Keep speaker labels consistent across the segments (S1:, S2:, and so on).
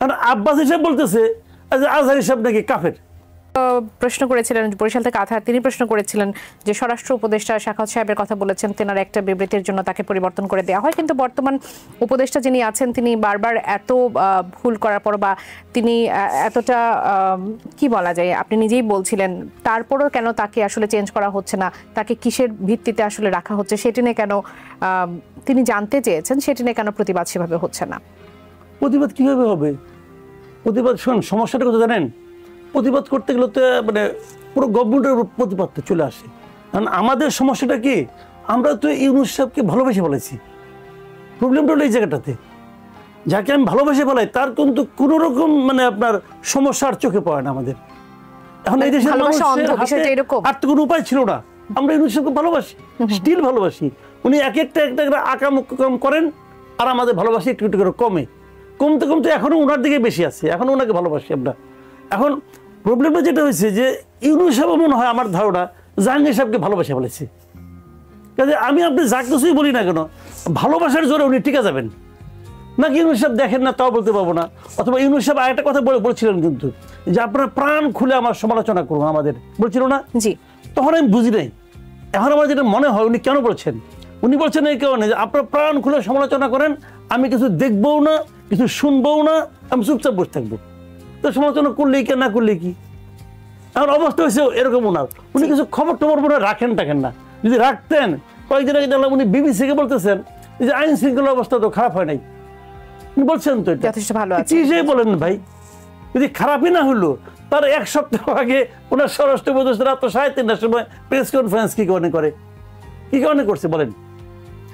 S1: আর আব্বাস হিসাব বলতেছে আজহারি সাহেব নাকি কাফের।
S2: প্রশ্ন করেছিলেন বরিশাল থেকে আথার, তিনি প্রশ্ন করেছিলেন যে স্বরাষ্ট্র উপদেষ্টা সাখাওয়াত সাহেবের কথা বলেছেন, তেনার একটা বিবৃতির জন্য তাকে পরিবর্তন করে দেওয়া হয়, কিন্তু বর্তমান উপদেষ্টা যিনি আছেন তিনি বারবার এত ভুল করার পর বা তিনি এতটা কি বলা যায়, আপনি নিজেই বলছিলেন, তারপরও কেন তাকে আসলে চেঞ্জ করা হচ্ছে না, তাকে কিসের ভিত্তিতে আসলে রাখা হচ্ছে সেটি নিয়ে কেন তিনি জানতে চেয়েছেন, সেটি নিয়ে কেন প্রতিবাদ সেভাবে হচ্ছে না?
S1: প্রতিবাদ কিভাবে হবে? প্রতিবাদ শোন, সমস্যাটা কথা জানেন, প্রতিবাদ করতে গেলে তো মানে পুরো গভর্নমেন্টের উপর প্রতিবাদটা চলে আসে। কারণ আমাদের সমস্যাটা কি, আমরা তো ইউনূস সাহেবকে ভালোবেসে ফেলেছি। প্রবলেমটা হলো এই জায়গাটাতে, যাকে আমি ভালোবেসে ফেলাই তার কিন্তু কোনো রকম মানে আপনার সমস্যার চোখে পড়ে না আমাদের। এখন এই দেশের আর তো কোনো উপায় ছিল না, আমরা ইউনূস সাহেবকে ভালোবাসি, স্টিল ভালোবাসি। উনি এক একটা আকাম করেন আর আমাদের ভালোবাসি একটু একটু করে কমতে কমতে এখনো ওনার দিকে বেশি আছে, এখনো ওনাকে ভালোবাসি আমরা। এখন প্রবলেমটা যেটা হয়েছে যে ইউনূস সাহেব মনে হয় আমার ধারণা জাহাঙ্গীর সাহেবকে ভালোবাসা ফেলেছে। কাজে আমি আপনি যা কিছুই বলি না কেন, ভালোবাসার জোরে উনি টিকে যাবেন নাকি ইউনূস সাহেব দেখেন না তাও বলতে পারবো না। অথবা ইউনূস সাহেব আরেকটা কথা বলছিলেন কিন্তু, যে আপনারা প্রাণ খুলে আমার সমালোচনা করুন, আমাদের বলছিল না
S2: জি।
S1: তখন আমি বুঝি নাই, এখন আমার যেটা মনে হয় উনি কেন বলছেন। উনি বলছেন এই কারণে যে আপনারা প্রাণ খুলে সমালোচনা করেন, আমি কিছু দেখবও না, কিছু শুনবও না, আমি চুপচাপ বসে থাকবো। তো সমালোচনা করলেই কে, না করলে কি? এখন অবস্থা হয়েছে এরকম ওনার, উনি কিছু খবর টবর মনে রাখেন না। যদি রাখতেন, কয়েকদিন আগে দেখলাম উনি বিবিসিকে বলতেছেন যে আইন শৃঙ্খলা অবস্থা তো খারাপ হয় নাই, উনি বলছেন তো এটা
S2: যথেষ্ট ভালো আছে।
S1: কি বলেন ভাই, যদি খারাপই না হলো তার এক সপ্তাহ আগে ওনার স্বরাষ্ট্র উপদেষ্টা রাত 3:30টার সময় প্রেস কনফারেন্স কি কারণে করছে বলেন?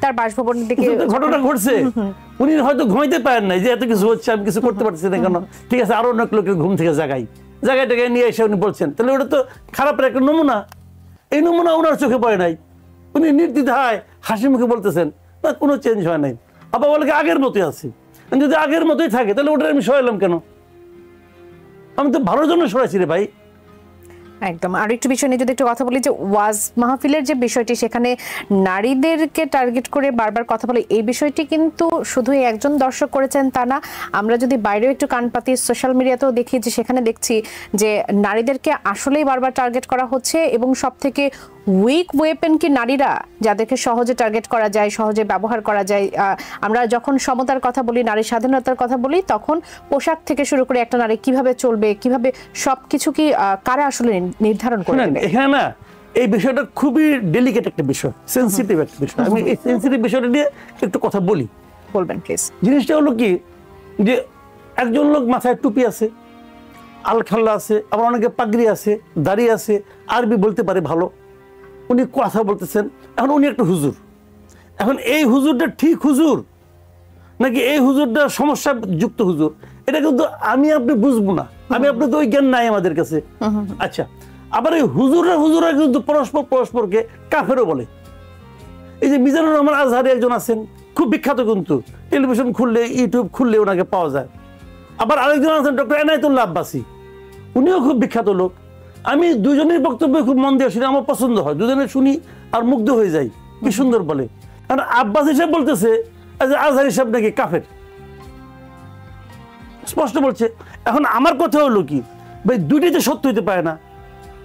S2: তার বাসভবনের দিকে
S1: ঘটনা ঘটছে, উনি হয়তো ঘুমাইতে পারেন নাই যে এত কিছু হচ্ছে, আমি কিছু করতে পারছি না কেন। ঠিক আছে, আরো অনেক লোকের ঘুম থেকে জায়গাটাকে নিয়ে এসে উনি বলছেন, তাহলে ওটা তো খারাপের একটা নমুনা। এই নমুনা ওনার চোখে পড়ে নাই, উনি নির্দ্বিধায় হাসি মুখে বলতেছেন না, কোনো চেঞ্জ হয় নাই। আবার বলে আগের মতোই আছে। যদি আগের মতোই থাকে তাহলে ওটা আমি সরাইলাম কেন? আমি তো ভালোর জন্য সরাইছি রে ভাই।
S2: একদম। আর একটু বিষয় নিয়ে যদি একটু কথা বলি, যে ওয়াজ মাহফিলের যে বিষয়টি, সেখানে নারীদেরকে টার্গেট করে বারবার কথা বলে, এই বিষয়টি কিন্তু শুধু একজন দর্শক করেছেন তা না, আমরা যদি বাইরেও একটু কান পাতি, সোশ্যাল মিডিয়াতেও দেখি যে সেখানে দেখছি যে নারীদেরকে আসলেই বারবার টার্গেট করা হচ্ছে, এবং সব থেকে উইক ওয়েপেন কি নারীরা, যাদেরকে সহজে টার্গেট করা যায়, সহজে ব্যবহার করা যায়। আমরা যখন সমতার কথা বলি, নারী স্বাধীনতার কথা বলি, তখন পোশাক থেকে শুরু করে একটা নারী কিভাবে চলবে, কিভাবে সবকিছু কি কারা আসলে নির্ধারণ করে?
S1: এখানে না এই বিষয়টা খুবই ডেলিকেট একটা বিষয়, সেনসিটিভ একটা বিষয়। আমি এই সেনসিটিভ বিষয়টা নিয়ে একটু কথা বলি।
S2: বলবেন প্লিজ।
S1: জিনিসটা হলো কি, যে একজন লোক মাথায় টুপি আছে, আলখাল্লা আছে, আবার অনেকে পাগড়ি আছে, দাড়ি আছে, আরবি বলতে পারে ভালো, উনি কথা বলতেছেন। এখন উনি একটা হুজুর, এখন এই হুজুরটা ঠিক হুজুর নাকি এই হুজুরটা সমস্যা যুক্ত হুজুর, এটা কিন্তু আমি আপনি বুঝবো না, আমি আপনি তো ওই জ্ঞান নাই আমাদের কাছে। আচ্ছা, আবার এই হুজুররা কিন্তু পরস্পরকে কাফেরও বলে। এই যে মিজানুর রহমান আজহারি একজন আছেন, খুব বিখ্যাত, কিন্তু টেলিভিশন খুললে, ইউটিউব খুললে ওনাকে পাওয়া যায়। আবার আরেকজন আছেন ডক্টর এনায়েতুল্লাহ আব্বাসী, উনিও খুব বিখ্যাত লোক। আমি দুজনের বক্তব্য খুব মন দিয়ে শুনি, আমার পছন্দ হয়, দুজনে শুনি আর মুগ্ধ হয়ে যাই, কি সুন্দর বলে। কারণ আব্বাস হিসাব বলতেছে আজহারি সাহেব নাকি কাফের, স্পষ্ট বলছে। এখন আমার কথা হলো কি ভাই, দুইটাই সত্য হইতে পারে না,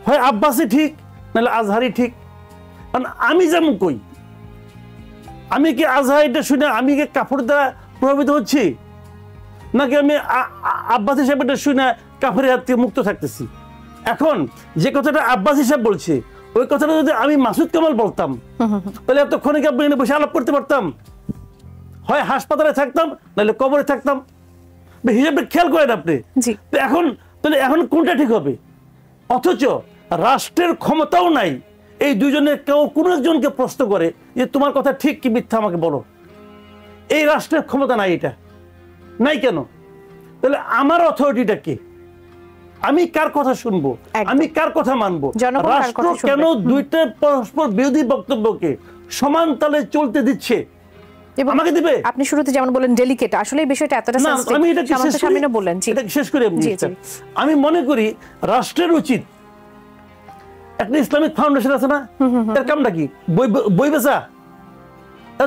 S1: হয় আব্বাসই ঠিক নাহলে আজহারি ঠিক। কারণ আমি যেমন কই, আমি কি আজহারিটা শুনে আমি কি কাফের দ্বারা প্রভাবিত হচ্ছি, নাকি আমি আব্বাস হিসাবে শুনে কাফের হাত থেকে মুক্ত থাকতেছি? এখন যে কথাটা আব্বাস হিসাব বলছে, ওই কথাটা যদি আমি মাসুদ কামাল বলতাম, তাহলে এতক্ষণে আপনি এনে বসে আলাপ করতে পারতাম, হয় হাসপাতালে থাকতাম নাহলে কবরে থাকতাম। হিসাবটা খেয়াল করেন আপনি। এখন তাহলে এখন কোনটা ঠিক হবে? অথচ রাষ্ট্রের ক্ষমতাও নাই এই দুজনের কেউ কোনো একজনকে প্রশ্ন করে যে তোমার কথা ঠিক কি মিথ্যা আমাকে বলো। এই রাষ্ট্রের ক্ষমতা নাই, এটা নাই কেন? তাহলে আমার অথরিটিটা কে? আমি কার কথা শুনবো, আমি কার কথা মানবো? রাষ্ট্র কেন দুইটা পরস্পর বিরোধী বক্তব্যকে সমান তালে চলতে দিচ্ছে? আমাকে দিবে?
S2: আপনি শুরুতে যেমন বলেন ডেলিকেট, আসলে এই বিষয়টা এতটা সেনসিটিভ,
S1: আমি এটা শেষ করি। আমি মনে করি রাষ্ট্রের উচিত, একটা ইসলামিক ফাউন্ডেশন আছে না, এর কামটা কি? বই বেচা?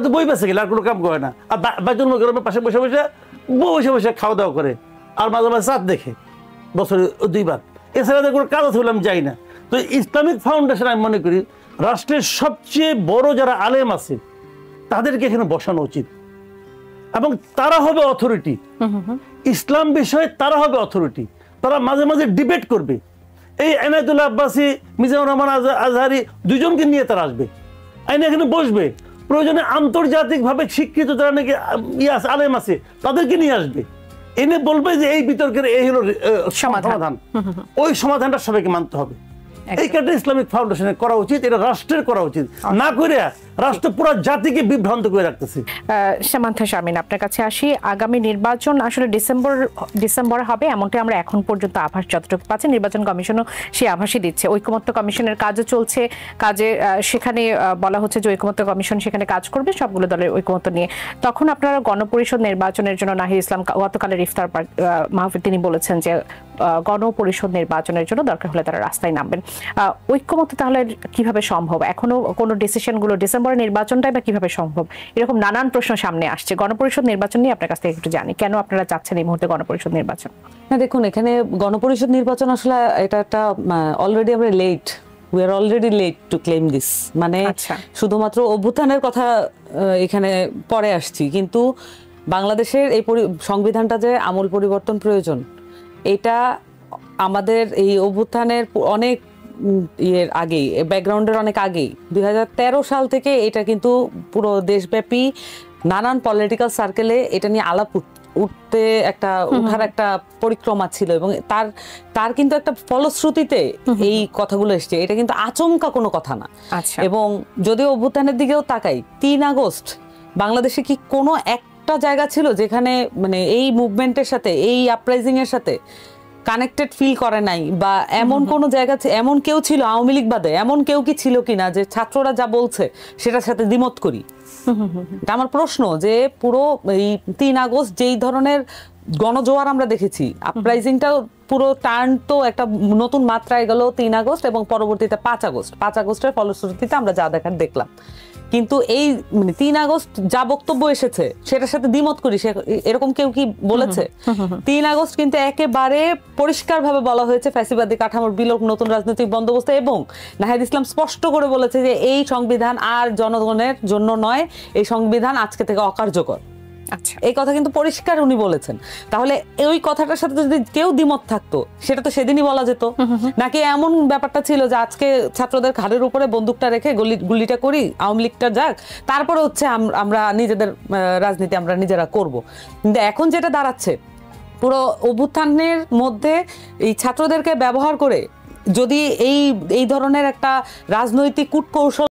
S1: তো বই বেচে গেলে আর কোনো কাম করে না, আর বাইতুল মুকাররমের পাশে বসে বসে খাওয়া দাওয়া করে। আর মাঝে মাঝে চাঁদ দেখে বছরে 2 বার, এছাড়া কোনো কাজ আছে বলে আমি যাই না। তো ইসলামিক ফাউন্ডেশন আমি মনে করি রাষ্ট্রের সবচেয়ে বড় যারা আলেম আছে তাদেরকে এখানে বসানো উচিত, এবং তারা হবে অথরিটি ইসলাম বিষয়ে, তারা হবে অথরিটি। তারা মাঝে মাঝে ডিবেট করবে। এই এনায়েতুল্লাহ আব্বাসী, মিজানুর রহমান আজহারি দুজনকে নিয়ে তারা আসবে, আইনে এখানে বসবে। প্রয়োজনে আন্তর্জাতিকভাবে স্বীকৃত যারা নাকি আলেম আছে তাদেরকে নিয়ে আসবে, এনে বলবে যে এই বিতর্কের এই হলো সমাধান। ওই সমাধানটা সবাইকে মানতে হবে। এই কারণে ইসলামিক ফাউন্ডেশনের করা উচিত, এটা রাষ্ট্রের করা উচিত, না করে রাষ্ট্র পুরো জাতিকে বিভ্রান্ত করে রাখতেছে।
S2: সামান্থা শারমিন, আপনার কাছে আসি। আগামী নির্বাচন আসলে ডিসেম্বরে হবে এমনটা আমরা এখন পর্যন্ত আভাস যতটুকু পাচ্ছি, নির্বাচন কমিশনও সেই আভাসই দিচ্ছে। ঐকমত্য কমিশনের কাজও চলছে, কাজে সেখানে বলা হচ্ছে যে ঐকমত্য কমিশন সেখানে কাজ করবে সবগুলো দলের ঐকমত্য নিয়ে। তখন আপনারা গণপরিষদ নির্বাচনের জন্য নাহিদ ইসলাম গতকালের ইফতার মাহফিল তিনি বলেছেন যে গণপরিষদ নির্বাচনের জন্য দরকার হলে তারা রাস্তায় নামবেন। ঐক্যমত্য তাহলে কিভাবে সম্ভব? এখনো কোনো ডিসিশনগুলো ডিসেম্বরের নির্বাচনটাই বা কিভাবে সম্ভব? এরকম নানান প্রশ্ন সামনে আসছে। গণপরিষদ নির্বাচন নিয়ে আপনার কাছ থেকে একটু জানি, কেন আপনারা চাচ্ছেন এই মুহূর্তে গণপরিষদ নির্বাচন?
S3: না দেখুন, এখানে গণপরিষদ নির্বাচন আসলে এটা একটা অলরেডি আমরা late, we are already late to claim this. মানে শুধুমাত্র অভ্যুত্থানের কথা এখানে পরে আসছি, কিন্তু বাংলাদেশের এই সংবিধানটা যে আমূল পরিবর্তন প্রয়োজন, এটা আমাদের এই অভ্যুত্থানের অনেক ইয়ের আগেই, ব্যাকগ্রাউন্ডের অনেক আগেই 2013 সাল থেকে এটা কিন্তু পুরো দেশব্যাপী নানান পলিটিক্যাল সার্কেলে এটা নিয়ে আলাপ উঠতে উঠার একটা পরিক্রমা ছিল, এবং তার কিন্তু একটা ফলশ্রুতিতে এই কথাগুলো এসছে। এটা কিন্তু আচমকা কোনো কথা না। এবং যদিও অভ্যুত্থানের দিকেও তাকাই, 3 আগস্ট বাংলাদেশে কি কোনো একটা জায়গা ছিল যেখানে মানে এই মুভমেন্টের সাথে, এই আপরাইজিং এর সাথে কানেক্টেড ফিল করে নাই? বা এমন কোন জায়গা, এমন কেউ ছিল আওয়ামী লীগ বাদে, এমন কেউ কি ছিল কিনা যে ছাত্ররা যা বলছে সেটার সাথে দ্বিমত করি? এটা আমার প্রশ্ন, যে পুরো এই 3 আগস্ট যেই ধরনের গণজোয়ার আমরা দেখেছি, আপরাইজিংটাও পুরো টার্ন তো একটা নতুন মাত্রায় গেল 3 আগস্ট, এবং পরবর্তীতে 5 আগস্টের ফলশ্রুতিতে আমরা যা দেখার দেখলাম। কিন্তু এই 3 আগস্ট যা বক্তব্য এসেছে সেটার সাথে দ্বিমত করি, এরকম কেউ কি বলেছে? 3 আগস্ট কিন্তু একেবারে পরিষ্কারভাবে বলা হয়েছে ফ্যাসিবাদী কাঠামোর বিলোপ, নতুন রাজনৈতিক বন্দোবস্ত, এবং নাহিদ ইসলাম স্পষ্ট করে বলেছে যে এই সংবিধান আর জনগণের জন্য নয়, এই সংবিধান আজকে থেকে অকার্যকর। এই কথা কিন্তু পরিষ্কার উনি বলেছেন। তাহলে ওই কথাটার সাথে যদি কেউ দ্বিমত থাকতো সেটা তো সেদিনই বলা যেত, নাকি এমন ব্যাপারটা ছিল যে আজকে ছাত্রদের ঘাড়ের উপরে বন্দুকটা রেখে গুলিটা করি, আওয়ামী লীগটা যাক, তারপরে হচ্ছে আমরা নিজেদের রাজনীতি আমরা নিজেরা করব। কিন্তু এখন যেটা দাঁড়াচ্ছে, পুরো অভ্যুত্থানের মধ্যে এই ছাত্রদেরকে ব্যবহার করে যদি এই ধরনের একটা রাজনৈতিক কূটকৌশল